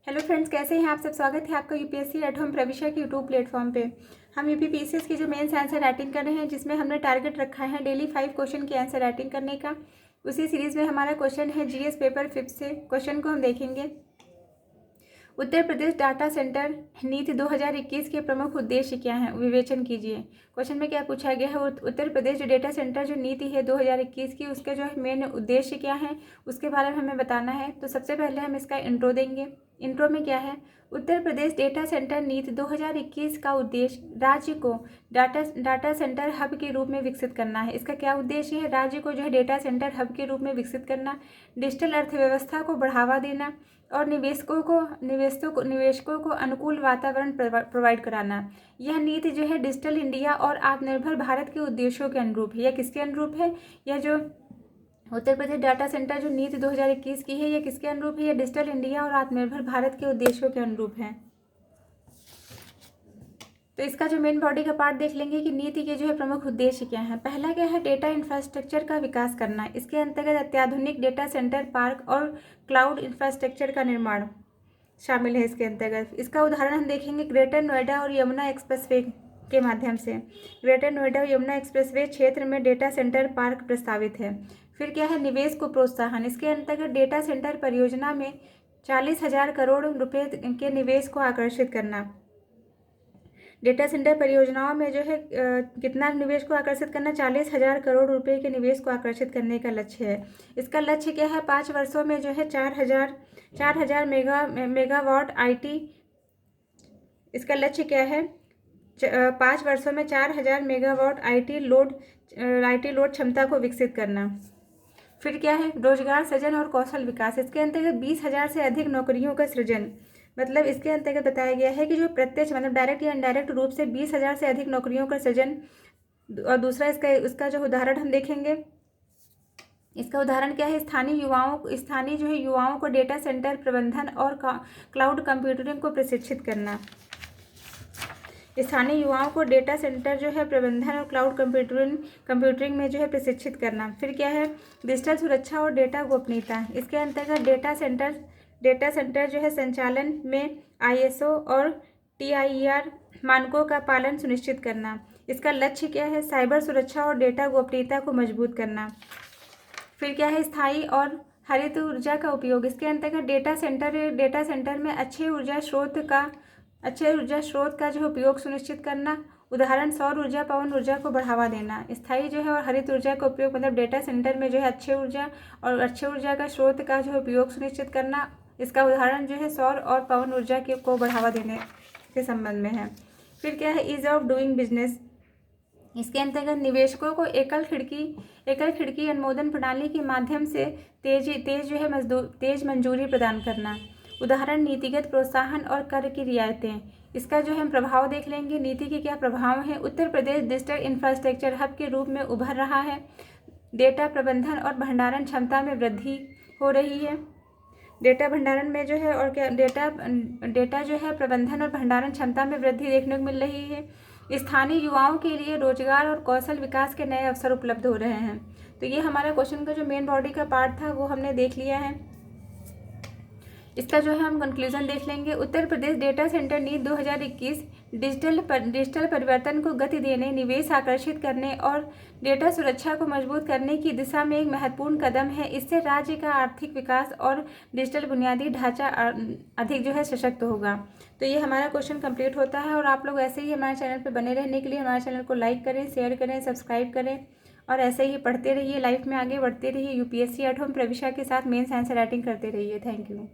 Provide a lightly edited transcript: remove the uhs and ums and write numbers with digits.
Hello friends, कैसे हैं आप सब। स्वागत है आपका यूपीएससी एट होम प्रविशा के यूट्यूब प्लेटफॉर्म पे। हम यूपी पीसीएस की जो मेंस आंसर राइटिंग कर रहे हैं, जिसमें हमने टारगेट रखा है डेली 5 क्वेश्चन की आंसर राइटिंग करने का। उसी सीरीज़ में हमारा क्वेश्चन है जीएस पेपर 5 से। क्वेश्चन को हम देखेंगे। उत्तर प्रदेश डाटा सेंटर नीति 2021 के प्रमुख उद्देश्य क्या हैं, विवेचन कीजिए। क्वेश्चन में क्या पूछा गया है, उत्तर प्रदेश जो डेटा सेंटर जो नीति है 2021 की, उसके जो मेन उद्देश्य क्या है उसके बारे में हमें बताना है। तो सबसे पहले हम इसका इंट्रो देंगे। इंट्रो में क्या है, उत्तर प्रदेश डेटा सेंटर नीति 2021 का उद्देश्य राज्य को डाटा सेंटर हब के रूप में विकसित करना है। इसका क्या उद्देश्य है, राज्य को जो है डेटा सेंटर हब के रूप में विकसित करना, डिजिटल अर्थव्यवस्था को बढ़ावा देना और निवेशकों को अनुकूल वातावरण प्रोवाइड कराना। यह नीति जो है डिजिटल इंडिया और आत्मनिर्भर भारत के उद्देश्यों के अनुरूप है। यह किसके अनुरूप है, यह जो उत्तर प्रदेश डाटा सेंटर जो नीति 2021 की है, यह किसके अनुरूप है, यह डिजिटल इंडिया और आत्मनिर्भर भारत के उद्देश्यों के अनुरूप है। तो इसका जो मेन बॉडी का पार्ट देख लेंगे कि नीति के जो है प्रमुख उद्देश्य क्या है। पहला क्या है, डेटा इंफ्रास्ट्रक्चर का विकास करना। इसके अंतर्गत अत्याधुनिक डेटा सेंटर पार्क और क्लाउड इंफ्रास्ट्रक्चर का निर्माण शामिल है इसके अंतर्गत। इसका उदाहरण हम देखेंगे ग्रेटर नोएडा और यमुना एक्सप्रेसवे के माध्यम से। ग्रेटर नोएडा और यमुना एक्सप्रेसवे क्षेत्र में डेटा सेंटर पार्क प्रस्तावित है। फिर क्या है, निवेश को प्रोत्साहन। इसके अंतर्गत डेटा सेंटर परियोजना में 40,000 करोड़ रुपए के निवेश को आकर्षित करना। डेटा सेंटर परियोजनाओं में जो है कितना निवेश को आकर्षित करना, 40,000 करोड़ रुपए के निवेश को आकर्षित करने का लक्ष्य है। इसका लक्ष्य क्या है, 5 वर्षों में जो है 4,000 मेगावाट आईटी। इसका लक्ष्य क्या है, 5 वर्षों में 4,000 मेगावाट आईटी लोड क्षमता को विकसित करना। फिर क्या है, रोजगार सृजन और कौशल विकास। इसके अंतर्गत 20,000 से अधिक नौकरियों का सृजन। मतलब इसके अंतर्गत बताया गया है कि जो प्रत्यक्ष मतलब डायरेक्ट या इनडायरेक्ट रूप से 20,000 से अधिक नौकरियों का सृजन। और दूसरा इसका जो उदाहरण हम देखेंगे, इसका उदाहरण क्या है, स्थानीय जो है युवाओं को डेटा सेंटर प्रबंधन और क्लाउड कंप्यूटिंग को प्रशिक्षित करना। स्थानीय युवाओं को डेटा सेंटर जो है प्रबंधन और क्लाउड कंप्यूटिंग में जो है प्रशिक्षित करना। फिर क्या है, डिजिटल सुरक्षा और डेटा गोपनीयता। इसके अंतर्गत डेटा सेंटर जो है संचालन में आईएसओ और टीआईआर मानकों का पालन सुनिश्चित करना। इसका लक्ष्य क्या है, साइबर सुरक्षा और डेटा गोपनीयता को मजबूत करना। फिर क्या है, स्थायी और हरित ऊर्जा का उपयोग। इसके अंतर्गत डेटा सेंटर में अच्छे ऊर्जा स्रोत का जो उपयोग सुनिश्चित करना। उदाहरण सौर ऊर्जा, पवन ऊर्जा को बढ़ावा देना। स्थायी जो है और हरित ऊर्जा का उपयोग मतलब डेटा सेंटर में जो है अच्छे ऊर्जा का स्रोत का जो उपयोग सुनिश्चित करना। इसका उदाहरण जो है सौर और पवन ऊर्जा को बढ़ावा देने के संबंध में है। फिर क्या है, ईज ऑफ डूइंग बिजनेस। इसके अंतर्गत निवेशकों को एकल खिड़की अनुमोदन प्रणाली के माध्यम से तेज मंजूरी प्रदान करना। उदाहरण नीतिगत प्रोत्साहन और कर की रियायतें। इसका जो हम प्रभाव देख लेंगे, नीति के क्या प्रभाव हैं। Uttar Pradesh digital infrastructure hub के रूप में उभर रहा है। डेटा प्रबंधन और भंडारण क्षमता में वृद्धि हो रही है। डेटा भंडारण में जो है और क्या डेटा जो है प्रबंधन और भंडारण क्षमता में वृद्धि देखने को मिल रही है। स्थानीय युवाओं के लिए रोजगार और कौशल विकास के नए अवसर उपलब्ध हो रहे हैं। तो ये हमारा क्वेश्चन का जो मेन बॉडी का पार्ट था वो हमने देख लिया है। इसका जो है हम कंक्लूजन देख लेंगे। उत्तर प्रदेश डेटा सेंटर नीति 2021 डिजिटल परिवर्तन को गति देने, निवेश आकर्षित करने और डेटा सुरक्षा को मजबूत करने की दिशा में एक महत्वपूर्ण कदम है। इससे राज्य का आर्थिक विकास और डिजिटल बुनियादी ढांचा अधिक जो है सशक्त होगा। तो ये हमारा क्वेश्चन कंप्लीट होता है। और आप लोग ऐसे ही हमारे चैनल पर बने रहने के लिए हमारे चैनल को लाइक करें, शेयर करें, सब्सक्राइब करें और ऐसे ही पढ़ते रहिए, लाइफ में आगे बढ़ते रहिए। यूपीएससी एट होम प्रविशा के साथ मेंस आंसर राइटिंग करते रहिए। Thank you.